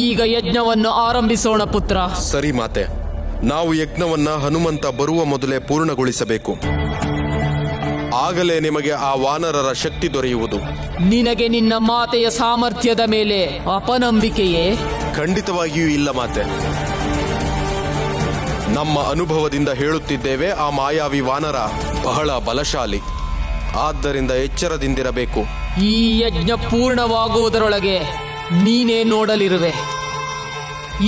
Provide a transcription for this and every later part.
ಈಗ ಯಜ್ಞವನ್ನು ಆರಂಭಿಸೋಣ ಪುತ್ರ. ಸರಿ ಮಾತೆ, ನಾವು ಯಜ್ಞವನ್ನ ಹನುಮಂತ ಬರುವ ಮೊದಲೇ ಪೂರ್ಣಗೊಳಿಸಬೇಕು. ಆಗಲೇ ನಿಮಗೆ ಆ ವಾನರರ ಶಕ್ತಿ ದೊರೆಯುವುದು. ನಿನಗೆ ನಿನ್ನ ಮಾತೆಯ ಸಾಮರ್ಥ್ಯದ ಮೇಲೆ ಅಪನಂಬಿಕೆಯೇ? ಖಂಡಿತವಾಗಿಯೂ ಇಲ್ಲ ಮಾತೆ. ನಮ್ಮ ಅನುಭವದಿಂದ ಹೇಳುತ್ತಿದ್ದೇವೆ, ಆ ಮಾಯಾವಿ ವಾನರ ಬಹಳ ಬಲಶಾಲಿ. ಆದ್ದರಿಂದ ಎಚ್ಚರದಿಂದಿರಬೇಕು. ಈ ಯಜ್ಞ ಪೂರ್ಣವಾಗುವುದರೊಳಗೆ ನೀನೇ ನೋಡಲಿರುವೆ.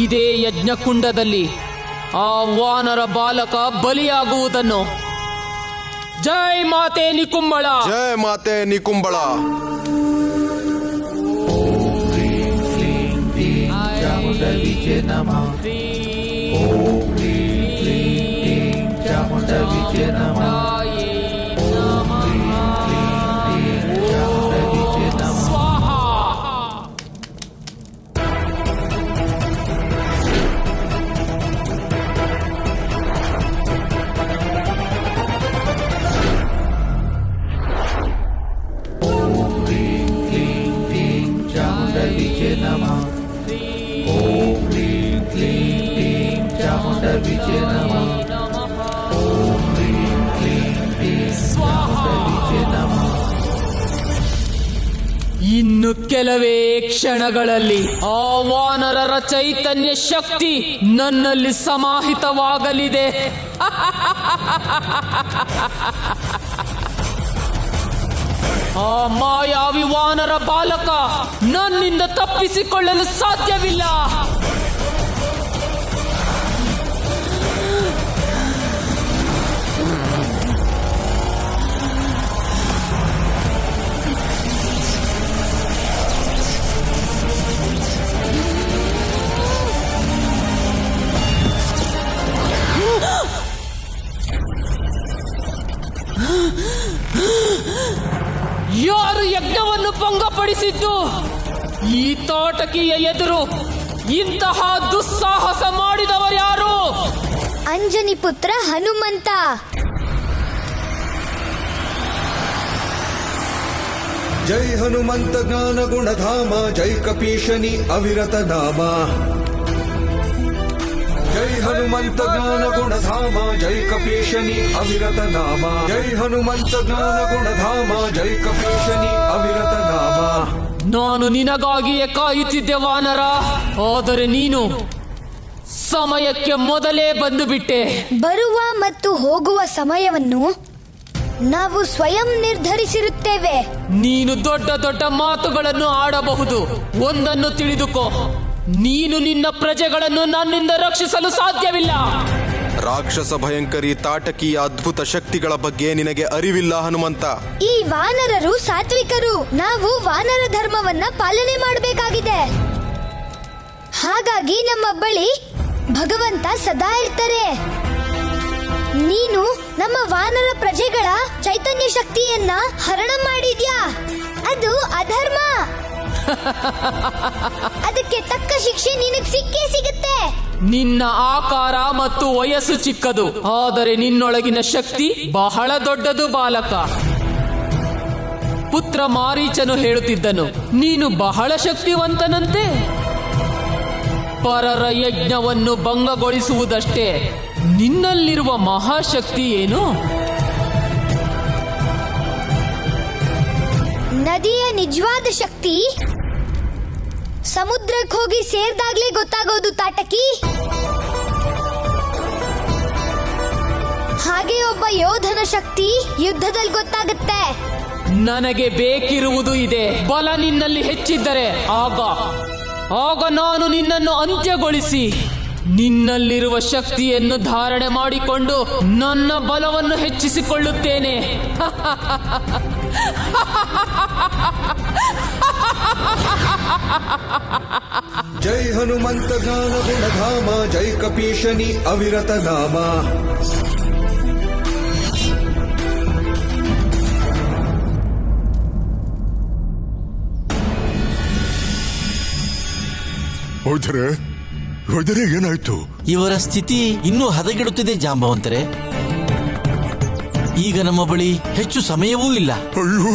ಇದೇ ಯಜ್ಞಕುಂಡದಲ್ಲಿ ಆ ವಾನರ ಬಾಲಕ ಬಲಿಯಾಗುವುದನ್ನು. ಜೈ ಮಾತೆ ನಿಕುಂಬಳ! ಜಯ ಮಾತೆ ನಿಕುಂಬಳ! ಇನ್ನು ಕೆಲವೇ ಕ್ಷಣಗಳಲ್ಲಿ ಆ ವಾನರರ ಚೈತನ್ಯ ಶಕ್ತಿ ನನ್ನಲ್ಲಿ ಸಮಾಹಿತವಾಗಲಿದೆ. ಆ ಮಾಯಾವಿ ವಾನರ ಬಾಲಕ ನನ್ನಿಂದ ತಪ್ಪಿಸಿಕೊಳ್ಳಲು ಸಾಧ್ಯವಿಲ್ಲ. ಯಾರು ಯಜ್ಞವನ್ನು ಭಂಗಪಡಿಸಿದ್ದು? ಈ ತೋಟಕಿಯ ಎದುರು ಇಂತಹ ದುಸ್ಸಾಹಸ ಮಾಡಿದವರ್ಯಾರು? ಅಂಜನಿ ಪುತ್ರ ಹನುಮಂತ. ಜೈ ಹನುಮಂತ ಜ್ಞಾನ ಗುಣಧಾಮ, ಜೈ ಕಪೀಶನಿ ಅವಿರತ ನಾಮ. ಜೈ ಹನುಮಂತ ಜ್ಞಾನ ಗುಣಧಾಮ, ಜೈ ಕಪೀಶನಿ ಅವಿರತ ನಾಮ. ಜೈ ಹನುಮಂತ ಜ್ಞಾನ ಗುಣಧಾಮ, ಜೈ ಕಪೀಶನಿ ಅವಿರತ ನಾಮ. ನಾನು ನಿನಗಾಗಿಯೇ ಕಾಯುತ್ತಿದ್ದೆ ವಾನರ, ಆದರೆ ನೀನು ಸಮಯಕ್ಕೆ ಮೊದಲೇ ಬಂದು ಬಿಟ್ಟೆ. ಬರುವ ಮತ್ತು ಹೋಗುವ ಸಮಯವನ್ನು ನಾವು ಸ್ವಯಂ ನಿರ್ಧರಿಸಿರುತ್ತೇವೆ. ನೀನು ದೊಡ್ಡ ದೊಡ್ಡ ಮಾತುಗಳನ್ನು ಆಡಬಹುದು. ಒಂದನ್ನು ತಿಳಿದುಕೋ, ನೀನು ನಿನ್ನ ಪ್ರಜೆಗಳನ್ನು ನನ್ನಿಂದ ರಕ್ಷಿಸಲು ಸಾಧ್ಯವಿಲ್ಲ. ರಾಕ್ಷಸ ಭಯಂಕರಿ ತಾಟಕಿಯ ಅದ್ಭುತ ಶಕ್ತಿಗಳ ಬಗ್ಗೆ ನಿನಗೆ ಅರಿವಿಲ್ಲ ಹನುಮಂತ. ಈ ವಾನರರು ಸಾತ್ವಿಕರು. ನಾವು ವಾನರ ಧರ್ಮವನ್ನ ಪಾಲನೆ ಮಾಡಬೇಕಾಗಿದೆ. ಹಾಗಾಗಿ ನಮ್ಮ ಬಳಿ ಭಗವಂತ ಸದಾ ಇರ್ತಾರೆ. ನೀನು ನಮ್ಮ ವಾನರ ಪ್ರಜೆಗಳ ಚೈತನ್ಯ ಶಕ್ತಿಯನ್ನ ಹರಣ ಮಾಡಿದ್ಯಾ. ಅದು ಅಧರ್ಮ. ಅದಕ್ಕೆ ತಕ್ಕ ಶಿಕ್ಷೆ ನಿನಗೆ ಸಿಕ್ಕೇ ಸಿಗುತ್ತೆ. ನಿನ್ನ ಆಕಾರ ಮತ್ತು ವಯಸ್ಸು ಚಿಕ್ಕದು, ಆದರೆ ನಿನ್ನೊಳಗಿನ ಶಕ್ತಿ ಬಹಳ ದೊಡ್ಡದು ಬಾಲಕ. ಪುತ್ರ ಮಾರೀಚನು ಹೇಳುತ್ತಿದ್ದನು, ನೀನು ಬಹಳ ಶಕ್ತಿವಂತನಂತೆ. ಪರರ ಯಜ್ಞವನ್ನು ಭಂಗಗೊಳಿಸುವುದಷ್ಟೇ ನಿನ್ನಲ್ಲಿರುವ ಮಹಾಶಕ್ತಿ ಏನು? ನದಿಯ ನಿಜವಾದ ಶಕ್ತಿ ಸಮುದ್ರಕ್ಕೆ ಹೋಗಿ ಸೇರ್ದಾಗ್ಲೇ ಗೊತ್ತಾಗೋದು ತಾಟಕಿ. ಹಾಗೆ ಒಬ್ಬ ಯೋಧನ ಶಕ್ತಿ ಯುದ್ಧದಲ್ಲಿ ಗೊತ್ತಾಗುತ್ತೆ. ನನಗೆ ಬೇಕಿರುವುದು ಇದೆ. ಬಲ ನಿನ್ನಲ್ಲಿ ಹೆಚ್ಚಿದ್ದರೆ ಆಗ ನಾನು ನಿನ್ನನ್ನು ಅಂತ್ಯಗೊಳಿಸಿ ನಿನ್ನಲ್ಲಿರುವ ಶಕ್ತಿಯನ್ನು ಧಾರಣೆ ಮಾಡಿಕೊಂಡು ನನ್ನ ಬಲವನ್ನು ಹೆಚ್ಚಿಸಿಕೊಳ್ಳುತ್ತೇನೆ. ಜೈ ಹನುಮಂತ ಜ್ಞಾನ ಗುಣಧಾಮ, ಜೈ ಕಪೀಶನಿ ಅವಿರತ ನಾಮ. ಹೋದರೆ ಏನಾಯ್ತು? ಇವರ ಸ್ಥಿತಿ ಇನ್ನೂ ಹದಗೆಡುತ್ತಿದೆ ಜಾಂಬವಂತರೆ. ಈಗ ನಮ್ಮ ಬಳಿ ಹೆಚ್ಚು ಸಮಯವೂ ಇಲ್ಲ. ಅಯ್ಯೋ,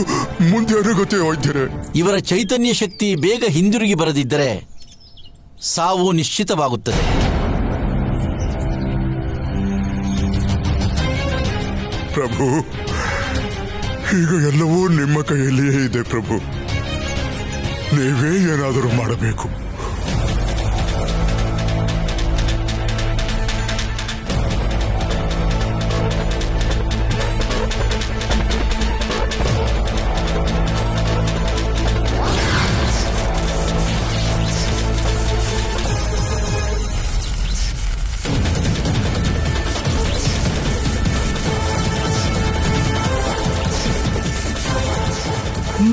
ಮುಂದೆ ಗತಿ ವೈದ್ಯರೇ. ಇವರ ಚೈತನ್ಯ ಶಕ್ತಿ ಬೇಗ ಹಿಂದಿರುಗಿ ಬರದಿದ್ದರೆ ಸಾವು ನಿಶ್ಚಿತವಾಗುತ್ತದೆ. ಪ್ರಭು, ಈಗ ಎಲ್ಲವೂ ನಿಮ್ಮ ಕೈಯಲ್ಲಿಯೇ ಇದೆ ಪ್ರಭು. ನೀವೇ ಏನಾದರೂ ಮಾಡಬೇಕು.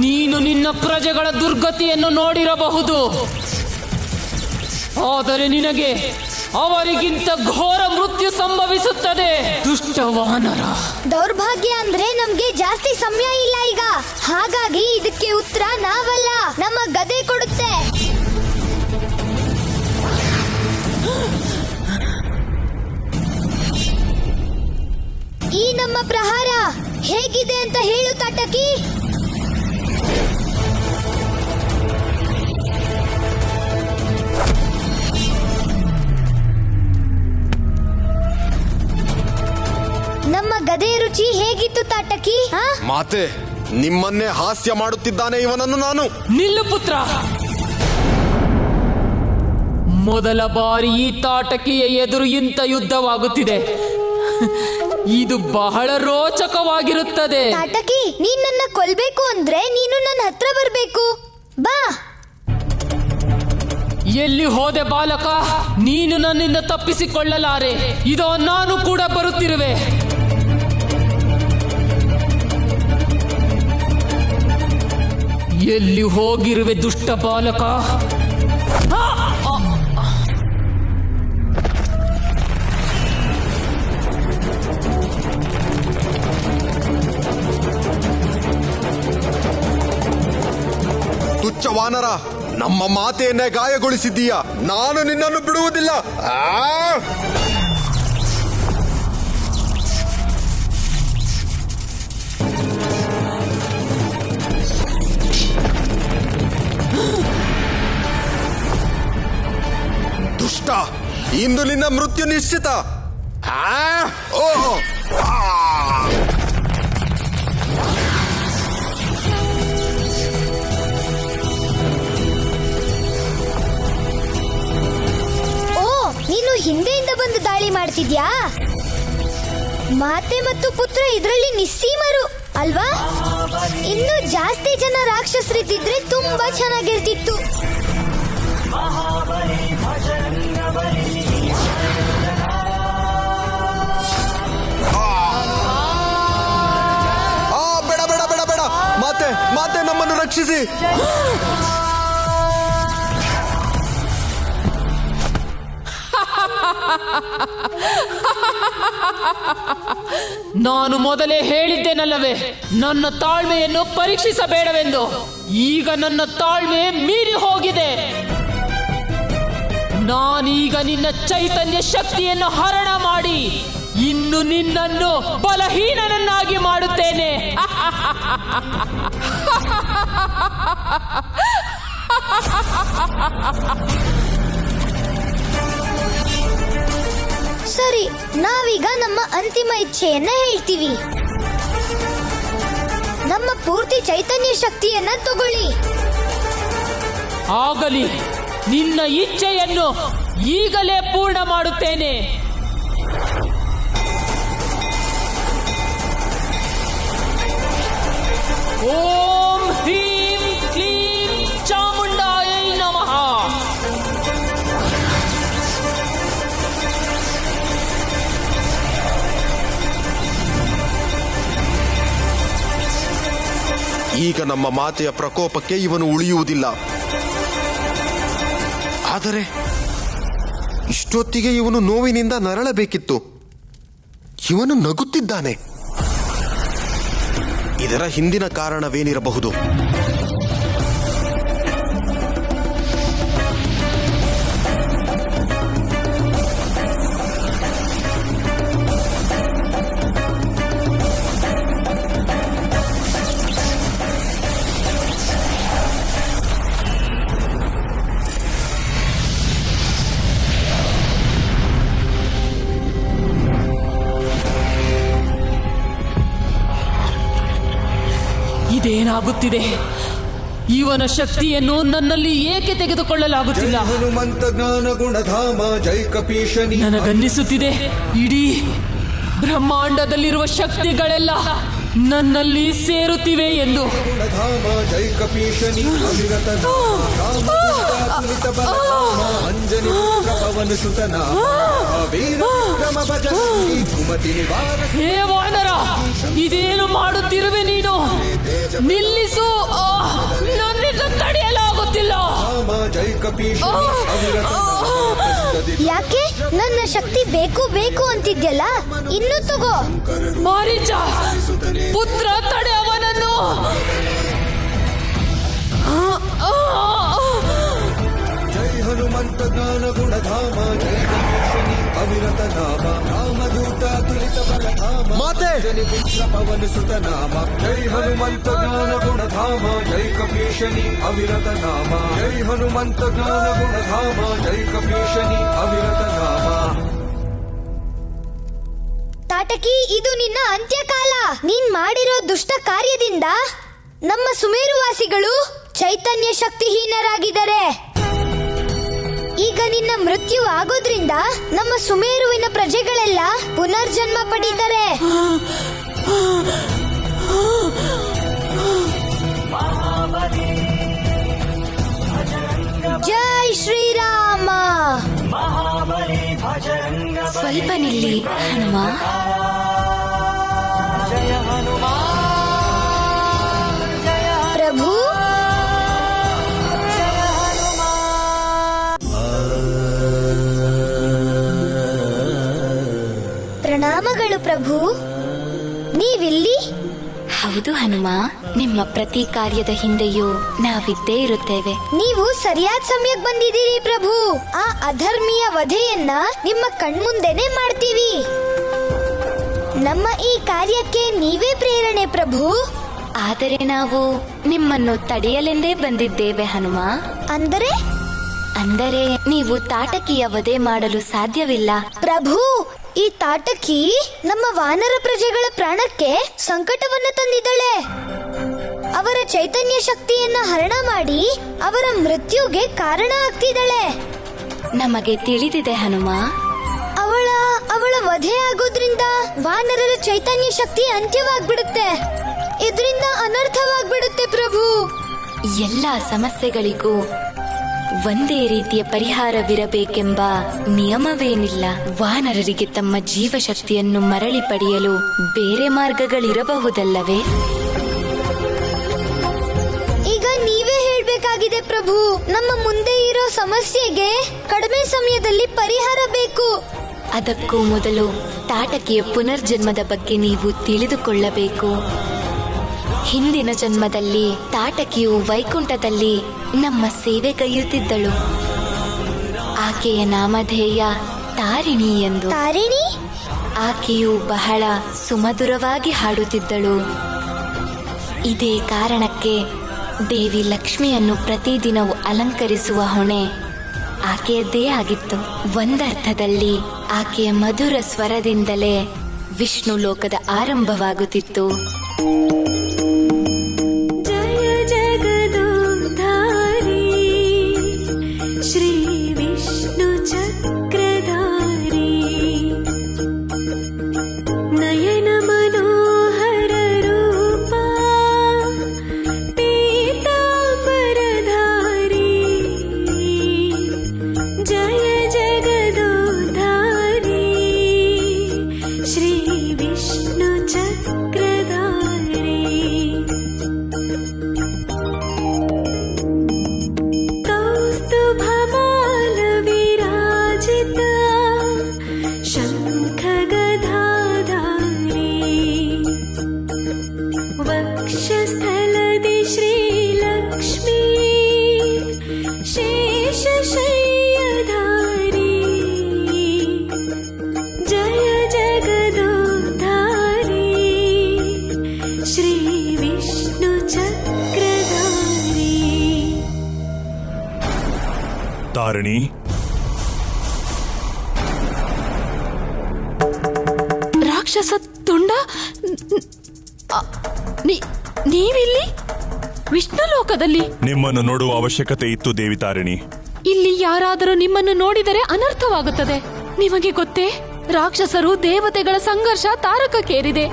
ನೀನು ನಿನ್ನ ಪ್ರಜೆಗಳ ದುರ್ಗತಿಯನ್ನು ನೋಡಿರಬಹುದು, ಆದರೆ ನಿನಗೆ ಅವರಿಗಿಂತ ಘೋರ ಮೃತ್ಯು ಸಂಭವಿಸುತ್ತದೆ. ದುಷ್ಟ ವಾನರ, ದೌರ್ಭಾಗ್ಯ ಅಂದ್ರೆ ನಮ್ಗೆ ಜಾಸ್ತಿ ಸಮಯ ಇಲ್ಲ ಈಗ. ಹಾಗಾಗಿ ಇದಕ್ಕೆ ಉತ್ತರ ನಾವಲ್ಲ, ನಮ್ಮ ಗದೆ ಕೊಡುತ್ತೆ. ಈ ನಮ್ಮ ಪ್ರಹಾರ ಹೇಗಿದೆ ಅಂತ ಹೇಳು ತಾಟಕಿ. ನಮ್ಮ ಗದೆ ರುಚಿ ಹೇಗಿತ್ತು ತಾಟಕಿ? ಮಾತೆ, ನಿಮ್ಮನ್ನೇ ಹಾಸ್ಯ ಮಾಡುತ್ತಿದ್ದಾನೆ ಇವನನ್ನು ನಾನು. ನಿಲ್ಲು ಪುತ್ರ. ಮೊದಲ ಬಾರಿ ಈ ತಾಟಕಿಯ ಎದುರು ಇಂಥ ಯುದ್ಧವಾಗುತ್ತಿದೆ. ಇದು ಬಹಳ ರೋಚಕವಾಗಿರುತ್ತದೆ. ತಾಟಕಿ, ನೀನ್ ನನ್ನ ಕೊಲ್ಬೇಕು ಅಂದ್ರೆ ನೀನು ನನ್ನ ಹತ್ರ ಬರ್ಬೇಕು. ಬಾ. ಎಲ್ಲಿ ಹೋದೆ ಬಾಲಕ? ನೀನು ನನ್ನಿಂದ ತಪ್ಪಿಸಿಕೊಳ್ಳಲಾರೆ. ಇದೋ ನಾನು ಕೂಡ ಬರುತ್ತಿರುವೆ. ಎಲ್ಲಿ ಹೋಗಿರುವೆ ದುಷ್ಟ ಬಾಲಕ? ತುಚ್ಛ ವಾನರ, ನಮ್ಮ ಮಾತೆಯನ್ನೇ ಗಾಯಗೊಳಿಸಿದ್ದೀಯ. ನಾನು ನಿನ್ನನ್ನು ಬಿಡುವುದಿಲ್ಲ. ದುಷ್ಟ, ಇಂದು ನಿನ್ನ ಮೃತ್ಯು ನಿಶ್ಚಿತ. ಓಹೋ, ನೀನು ಹಿಂದೆಯಿಂದ ಬಂದು ದಾಳಿ ಮಾಡ್ತಿದ್ಯಾ? ಮಾತೆ ಮತ್ತು ಪುತ್ರ ಇದರಲ್ಲಿ ನಿಸ್ಸೀಮರು ಅಲ್ವಾ? ಇನ್ನು ಜಾಸ್ತಿ ಜನ ರಾಕ್ಷಸರಿದ್ದಿದ್ರೆ ತುಂಬಾ ಚೆನ್ನಾಗಿರ್ತಿತ್ತು. ಬೇಡ ಬೇಡ ಬೇಡ ಬೇಡ, ಮಾತೆ ಮಾತೆ, ನಮ್ಮನ್ನು ರಕ್ಷಿಸಿ. ನಾನು ಮೊದಲೇ ಹೇಳಿದ್ದೇನಲ್ಲವೇ, ನನ್ನ ತಾಳ್ಮೆಯನ್ನು ಪರೀಕ್ಷಿಸಬೇಡವೆಂದು. ಈಗ ನನ್ನ ತಾಳ್ಮೆ ಮೀರಿ ಹೋಗಿದೆ. ನಾನೀಗ ನಿನ್ನ ಚೈತನ್ಯ ಶಕ್ತಿಯನ್ನು ಹರಣ ಮಾಡಿ ಇನ್ನು ನಿನ್ನನ್ನು ಬಲಹೀನನನ್ನಾಗಿ ಮಾಡುತ್ತೇನೆ. ಸರಿ, ನಾವೀಗ ನಮ್ಮ ಅಂತಿಮ ಇಚ್ಛೆಯನ್ನ ಹೇಳ್ತೀವಿ. ನಮ್ಮ ಪೂರ್ತಿ ಚೈತನ್ಯ ಶಕ್ತಿಯನ್ನ ತಗೊಳ್ಳಿ. ಆಗಲಿ, ನಿನ್ನ ಇಚ್ಛೆಯನ್ನು ಈಗಲೇ ಪೂರ್ಣ ಮಾಡುತ್ತೇನೆ. ಓಂ ಹ್ರೀಂ ಕ್ಲೀಂ ಚಾಮುಂಡಾಯೈ ನಮಃ. ಈಗ ನಮ್ಮ ಮಾತೆಯ ಪ್ರಕೋಪಕ್ಕೆ ಇವನು ಉಳಿಯುವುದಿಲ್ಲ. ಆದರೆ ಇಷ್ಟೊತ್ತಿಗೆ ಇವನು ನೋವಿನಿಂದ ನರಳಬೇಕಿತ್ತು. ಇವನು ನಗುತ್ತಿದ್ದಾನೆ. ಇದರ ಹಿಂದಿನ ಕಾರಣವೇನಿರಬಹುದು? ಇದೇನಾಗುತ್ತಿದೆ? ಇವನ ಶಕ್ತಿಯನ್ನು ನನ್ನಲ್ಲಿ ಏಕೆ ತೆಗೆದುಕೊಳ್ಳಲಾಗುತ್ತಿಲ್ಲ? ಹನುಮಂತ ಜ್ಞಾನ ಗುಣಧಾಮ ಜೈ ಕಪೀಶನಿ. ನನಗನ್ನಿಸುತ್ತಿದೆ ಇಡೀ ಬ್ರಹ್ಮಾಂಡದಲ್ಲಿರುವ ಶಕ್ತಿಗಳೆಲ್ಲ ನನ್ನಲ್ಲಿ ಸೇರುತ್ತಿವೆ ಎಂದು. ಗುಣಧಾಮ ಜೈ ಕಪೀಶನಿ ಅವಿರತ ಅಂಜನಿ ಪವನ ಸುತನ ವೀರ ವಿಕ್ರಮ ಭಜನಿ ಕುಮತಿ ನಿವಾರ. ಹೇ ವಾನರ, ಇದೇನು ಮಾಡುತ್ತಿರುವೆ ನೀನು? ನಿಲ್ಲಿಸು, ನನ್ನಿಂದ ತಡೆಯಲಾಗುತ್ತಿಲ್ಲ. ಜೈ ಕಪೀಶನಿ ಅವಿರತ. ಯಾಕೆ ನನ್ನ ಶಕ್ತಿ ಬೇಕು ಬೇಕು ಅಂತಿದ್ಯಲ್ಲ, ಇನ್ನು ತಗೋ. ಮಾರೀಚ ಪುತ್ರ, ತಡೆ ಅವನನ್ನು. ಜೈ ಹನುಮಂತ ಜ್ಞಾನ ಗುಣಧಾಮ ಜೈ ಕಪೀಶನಿ ಅವಿರತ ನಾಮ ರಾಮದೂತ ತುಲಿತ ಬಲಧಾಮ ಮಾತೆ! ಜನಿ ಪುತ್ರ ಪವನ ಸುತ ನಾಮ. ಜೈ ಹನುಮಂತ ಜ್ಞಾನ ಗುಣಧಾಮ ಜೈ ಕಪೀಶನಿ ಅವಿರತ ನಾಮ. ಜೈ ಹನುಮಂತ ಜ್ಞಾನ ಗುಣಧಾಮ ಜೈ ಕಪೀಶನಿ ಅವಿರತ ನಾಮ. ತಾಟಕಿ, ಇದು ನಿನ್ನ ಅಂತ್ಯಕಾಲ. ನೀನ್ ಮಾಡಿರೋ ದುಷ್ಟ ಕಾರ್ಯದಿಂದ ನಮ್ಮ ಸುಮೇರುವಾಸಿಗಳು ಚೈತನ್ಯ ಶಕ್ತಿಹೀನರಾಗಿದ್ದಾರೆ. ಈಗ ನಿನ್ನ ಮೃತ್ಯು ಆಗೋದ್ರಿಂದ ನಮ್ಮ ಸುಮೇರುವಿನ ಪ್ರಜೆಗಳೆಲ್ಲ ಪುನರ್ಜನ್ಮ ಪಡೀತಾರೆ. ಜೈ ಶ್ರೀರಾಮ. ಸ್ವಲ್ಪ ನಿಲ್ಲಿ ಹನುಮ. ಪ್ರಭು, ಪ್ರಣಾಮಗಳು ಪ್ರಭು. ನೀವಿಲ್ಲಿ? ಹೌದು ಹನುಮ, ನಿಮ್ಮ ಪ್ರತಿ ಕಾರ್ಯದ ಹಿಂದೆಯೂ ನಾವಿದ್ದೇ ಇರುತ್ತೇವೆ. ನೀವು ಸರಿಯಾದ ಸಮಯಕ್ಕೆ ಬಂದಿದ್ದೀರಿ ಪ್ರಭು. ಆ ಅಧರ್ಮೀಯ ವಧೆಯನ್ನ ನಿಮ್ಮ ಕಣ್ಮುಂದೆನೆ ಮಾಡ್ತೀವಿ. ನಮ್ಮ ಈ ಕಾರ್ಯಕ್ಕೆ ನೀವೇ ಪ್ರೇರಣೆ ಪ್ರಭು. ಆದರೆ ನಾವು ನಿಮ್ಮನ್ನು ತಡೆಯಲೆಂದೇ ಬಂದಿದ್ದೇವೆ ಹನುಮ. ಅಂದರೆ ನೀವು ತಾಟಕಿಯ ವಧೆ ಮಾಡಲು ಸಾಧ್ಯವಿಲ್ಲ ಪ್ರಭು. ಈ ತಾಟಕಿ ನಮ್ಮ ವಾನರ ಪ್ರಜೆಗಳ ಪ್ರಾಣಕ್ಕೆ ಸಂಕಟವನ್ನ ತಂದಿದ್ದಾಳೆ. ಅವರ ಚೈತನ್ಯ ಶಕ್ತಿಯನ್ನ ಹರಣ ಮಾಡಿ ಅವರ ಮೃತ್ಯುಗೆ ಕಾರಣ ಆಗ್ತಿದ್ದಾಳೆ. ನಮಗೆ ತಿಳಿದಿದೆ ಹನುಮ. ಅವಳ ವಧೆ ಆಗೋದ್ರಿಂದ ವಾನರರ ಚೈತನ್ಯ ಶಕ್ತಿ ಅಂತ್ಯವಾಗ್ಬಿಡುತ್ತೆ. ಇದರಿಂದ ಅನರ್ಥವಾಗ್ಬಿಡುತ್ತೆ ಪ್ರಭು. ಎಲ್ಲ ಸಮಸ್ಯೆಗಳಿಗೂ ಒಂದೇ ರೀತಿಯ ಪರಿಹಾರವಿರಬೇಕೆಂಬ ನಿಯಮವೇನಿಲ್ಲ. ವಾನರರಿಗೆ ತಮ್ಮ ಜೀವಶಕ್ತಿಯನ್ನು ಮರಳಿ ಪಡೆಯಲು ಬೇರೆ ಮಾರ್ಗಗಳಿರಬಹುದಲ್ಲವೇ? ಈಗ ನೀವೇ ಹೇಳ್ಬೇಕಾಗಿದೆ ಪ್ರಭು. ನಮ್ಮ ಮುಂದೆ ಇರೋ ಸಮಸ್ಯೆಗೆ ಕಡಿಮೆ ಸಮಯದಲ್ಲಿ ಪರಿಹಾರ ಬೇಕು. ಅದಕ್ಕೂ ಮೊದಲು ತಾಟಕಿಯ ಪುನರ್ಜನ್ಮದ ಬಗ್ಗೆ ನೀವು ತಿಳಿದುಕೊಳ್ಳಬೇಕು. ಹಿಂದಿನ ಜನ್ಮದಲ್ಲಿ ತಾಟಕಿಯು ವೈಕುಂಠದಲ್ಲಿ ನಮ್ಮ ಸೇವೆಗೈಯುತ್ತಿದ್ದಳು. ಆಕೆಯ ನಾಮಧೇಯ ತಾರಿಣಿ ಎಂದು. ತಾರಿಣಿ? ಆಕೆಯು ಬಹಳ ಸುಮಧುರವಾಗಿ ಹಾಡುತ್ತಿದ್ದಳು. ಇದೇ ಕಾರಣಕ್ಕೆ ದೇವಿ ಲಕ್ಷ್ಮಿಯನ್ನು ಪ್ರತಿದಿನವೂ ಅಲಂಕರಿಸುವ ಹೊಣೆ ಆಕೆಯದ್ದೇ ಆಗಿತ್ತು. ಒಂದರ್ಥದಲ್ಲಿ ಆಕೆಯ ಮಧುರ ಸ್ವರದಿಂದಲೇ ವಿಷ್ಣು ಲೋಕದ ಆರಂಭವಾಗುತ್ತಿತ್ತು. ಜಯ ಜಗದೋದ್ಧಾರಿ ಶ್ರೀ ವಿಷ್ಣು ಚಕ್ರಧಾರಿ ನಯನ ಮನೋಹರ ರೂಪ ಪೀತಾಂಬರಧಾರಿ. ಜಯ ಜಗದೋದ್ಧಾರಿ ಶ್ರೀ ವಿಷ್ಣು ಚಕ್ರಧಾರಿ. ಕೌಸ್ತುಭಮಾಲ ವಿರಾಜಿತ ಶಂಖ ಗದಾಧಾರಿ ವಕ್ಷಸ್ಥಲದಿ ಶ್ರೀಲಕ್ಷ್ಮೀ ಶೇಷ ಶಯ್ಯಧಾರಿ. ಜಯ ಜಗದೋದ್ಧಾರಿ ಶ್ರೀ ವಿಷ್ಣು ಚಕ್ರಧಾರಿ. ತಾರಿಣಿ, ರಾಕ್ಷಸ ತುಂಡ, ನೀವಿಲ್ಲಿ ವಿಷ್ಣು ಲೋಕದಲ್ಲಿ? ನಿಮ್ಮನ್ನು ನೋಡುವ ಅವಶ್ಯಕತೆ ಇತ್ತು ದೇವಿ ತಾರಿಣಿ. ಇಲ್ಲಿ ಯಾರಾದರೂ ನಿಮ್ಮನ್ನು ನೋಡಿದರೆ ಅನರ್ಥವಾಗುತ್ತದೆ. ನಿಮಗೆ ಗೊತ್ತೇ, ರಾಕ್ಷಸರು ದೇವತೆಗಳ ಸಂಘರ್ಷ ತಾರಕಕ್ಕೇರಿದೆ.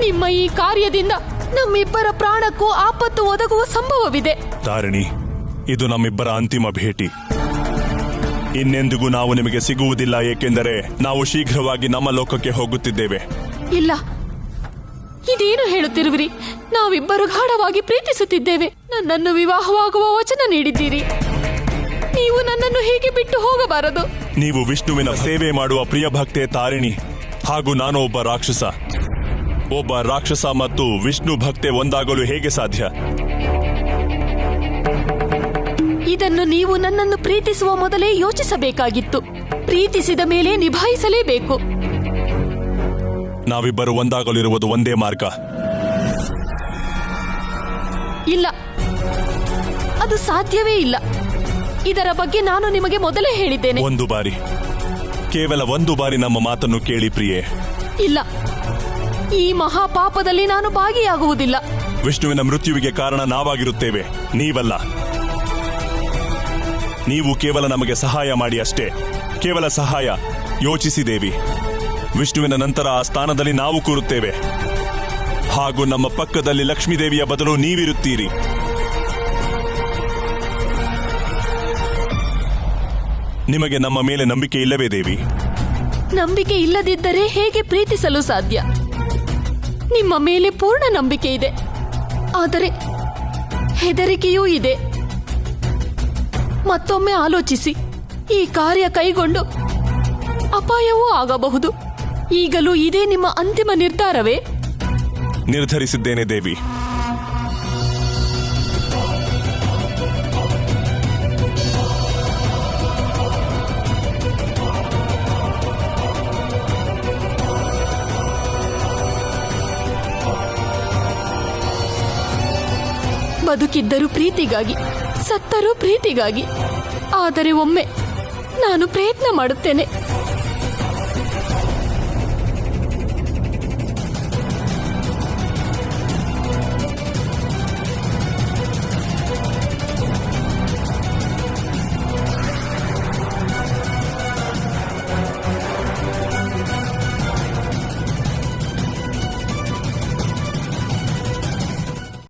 ನಿಮ್ಮ ಈ ಕಾರ್ಯದಿಂದ ನಮ್ಮಿಬ್ಬರ ಪ್ರಾಣಕ್ಕೂ ಆಪತ್ತು ಒದಗುವ ಸಂಭವವಿದೆ. ತಾರಿಣಿ, ಇದು ನಮ್ಮಿಬ್ಬರ ಅಂತಿಮ ಭೇಟಿ. ಇನ್ನೆಂದಿಗೂ ನಾವು ನಿಮಗೆ ಸಿಗುವುದಿಲ್ಲ, ಏಕೆಂದರೆ ನಾವು ಶೀಘ್ರವಾಗಿ ನಮ್ಮ ಲೋಕಕ್ಕೆ ಹೋಗುತ್ತಿದ್ದೇವೆ. ಇಲ್ಲ, ಇದೇನು ಹೇಳುತ್ತಿರುವಿರಿ? ನಾವಿಬ್ಬರು ಗಾಢವಾಗಿ ಪ್ರೀತಿಸುತ್ತಿದ್ದೇವೆ. ನನ್ನನ್ನು ವಿವಾಹವಾಗುವ ವಚನ ನೀಡಿದ್ದೀರಿ. ನೀವು ನನ್ನನ್ನು ಹೇಗೆ ಬಿಟ್ಟು ಹೋಗಬಾರದು. ನೀವು ವಿಷ್ಣುವಿನ ಸೇವೆ ಮಾಡುವ ಪ್ರಿಯ ಭಕ್ತೆ ತಾರಿಣಿ, ಹಾಗೂ ನಾನು ಒಬ್ಬ ರಾಕ್ಷಸ. ಒಬ್ಬ ರಾಕ್ಷಸ ಮತ್ತು ವಿಷ್ಣು ಭಕ್ತೆ ಒಂದಾಗಲು ಹೇಗೆ ಸಾಧ್ಯ? ಇದನ್ನು ನೀವು ನನ್ನನ್ನು ಪ್ರೀತಿಸುವ ಮೊದಲೇ ಯೋಚಿಸಬೇಕಾಗಿತ್ತು. ಪ್ರೀತಿಸಿದ ಮೇಲೆ ನಿಭಾಯಿಸಲೇಬೇಕು. ನಾವಿಬ್ಬರು ಒಂದಾಗಲಿರುವುದು ಒಂದೇ ಮಾರ್ಗ. ಇಲ್ಲ, ಅದು ಸಾಧ್ಯವೇ ಇಲ್ಲ. ಇದರ ಬಗ್ಗೆ ನಾನು ನಿಮಗೆ ಮೊದಲೇ ಹೇಳಿದ್ದೇನೆ. ಒಂದು ಬಾರಿ, ಕೇವಲ ಒಂದು ಬಾರಿ ನಮ್ಮ ಮಾತನ್ನು ಕೇಳಿ ಪ್ರಿಯೆ. ಇಲ್ಲ, ಈ ಮಹಾಪಾಪದಲ್ಲಿ ನಾನು ಭಾಗಿಯಾಗುವುದಿಲ್ಲ. ವಿಷ್ಣುವಿನ ಮೃತ್ಯುವಿಗೆ ಕಾರಣ ನಾವಾಗಿರುತ್ತೇವೆ, ನೀವಲ್ಲ. ನೀವು ಕೇವಲ ನಮಗೆ ಸಹಾಯ ಮಾಡಿ ಅಷ್ಟೇ. ಕೇವಲ ಸಹಾಯ. ಯೋಚಿಸಿದೇವಿ, ವಿಷ್ಣುವಿನ ನಂತರ ಆ ಸ್ಥಾನದಲ್ಲಿ ನಾವು ಕೂರುತ್ತೇವೆ, ಹಾಗೂ ನಮ್ಮ ಪಕ್ಕದಲ್ಲಿ ಲಕ್ಷ್ಮೀದೇವಿಯ ಬದಲು ನೀವಿರುತ್ತೀರಿ. ನಿಮಗೆ ನಮ್ಮ ಮೇಲೆ ನಂಬಿಕೆ ಇಲ್ಲವೇ ದೇವಿ? ನಂಬಿಕೆ ಇಲ್ಲದಿದ್ದರೆ ಹೇಗೆ ಪ್ರೀತಿಸಲು ಸಾಧ್ಯ? ನಿಮ್ಮ ಮೇಲೆ ಪೂರ್ಣ ನಂಬಿಕೆ ಇದೆ, ಆದರೆ ಹೆದರಿಕೆಯೂ ಇದೆ. ಮತ್ತೊಮ್ಮೆ ಆಲೋಚಿಸಿ. ಈ ಕಾರ್ಯ ಕೈಗೊಂಡು ಅಪಾಯವೂ ಆಗಬಹುದು. ಈಗಲೂ ಇದೇ ನಿಮ್ಮ ಅಂತಿಮ ನಿರ್ಧಾರವೇ? ನಿರ್ಧರಿಸಿದ್ದೇನೆ ದೇವಿ. ಬದುಕಿದ್ದರೂ ಪ್ರೀತಿಗಾಗಿ, ಸತ್ತರೂ ಪ್ರೀತಿಗಾಗಿ. ಆದರೆ ಒಮ್ಮೆ ನಾನು ಪ್ರಯತ್ನ ಮಾಡುತ್ತೇನೆ.